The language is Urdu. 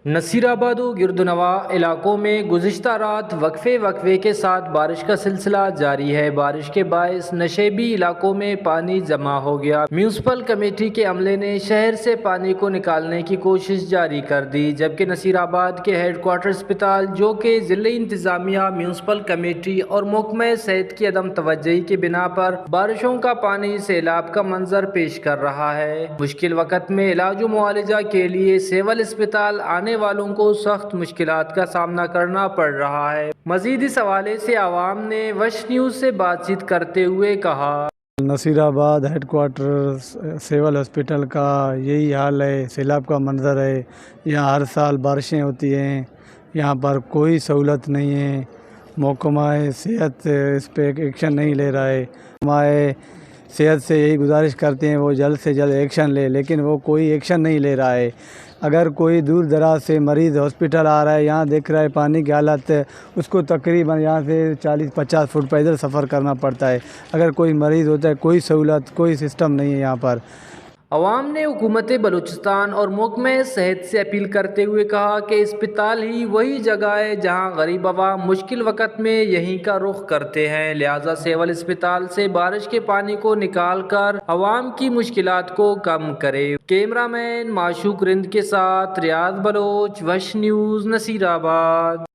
نصیر آباد و گردنوا علاقوں میں گزشتہ رات وقفے کے ساتھ بارش کا سلسلہ جاری ہے۔ بارش کے باعث نشیبی علاقوں میں پانی جمع ہو گیا۔ میونسپل کمیٹی کے عملے نے شہر سے پانی کو نکالنے کی کوشش جاری کر دی، جبکہ نصیر آباد کے ہیڈ کوارٹر اسپتال، جو کہ ضلعی انتظامیہ، میونسپل کمیٹی اور محکمہ صحت کی عدم توجہی کی بنا پر بارشوں کا پانی سیلاب کا منظر پیش کر رہا ہے، مشکل وقت میں علاج و معالجہ کے لیے سول اسپتال آنے والوں کو سخت مشکلات کا سامنا کرنا پڑ رہا ہے۔ مزید اس حوالے سے عوام نے وش نیوز سے بات چیت کرتے ہوئے کہا۔ نصیر آباد ہیڈ کوارٹر سول ہاسپٹل کا یہی حال ہے، سیلاب کا منظر ہے۔ یہاں ہر سال بارشیں ہوتی ہیں، یہاں پر کوئی سہولت نہیں ہے۔ محکمہ صحت اس پہ ایکشن نہیں لے رہا ہے۔ ہمارے صحت سے یہی گزارش کرتے ہیں وہ جلد سے جلد ایکشن لے، لیکن وہ کوئی ایکشن نہیں لے رہا ہے۔ اگر کوئی دور دراز سے مریض ہاسپٹل آ رہا ہے، یہاں دیکھ رہا ہے پانی کی حالت، اس کو تقریباً یہاں سے 40-50 فٹ پیدل سفر کرنا پڑتا ہے۔ اگر کوئی مریض ہوتا ہے، کوئی سہولت، کوئی سسٹم نہیں ہے یہاں پر۔ عوام نے حکومت بلوچستان اور محکمہ صحت سے اپیل کرتے ہوئے کہا کہ اسپتال ہی وہی جگہ ہے جہاں غریب عوام مشکل وقت میں یہیں کا رخ کرتے ہیں، لہٰذا سول اسپتال سے بارش کے پانی کو نکال کر عوام کی مشکلات کو کم کرے۔ کیمرہ مین معشوق رند کے ساتھ ریاض بلوچ، وش نیوز، نصیر آباد۔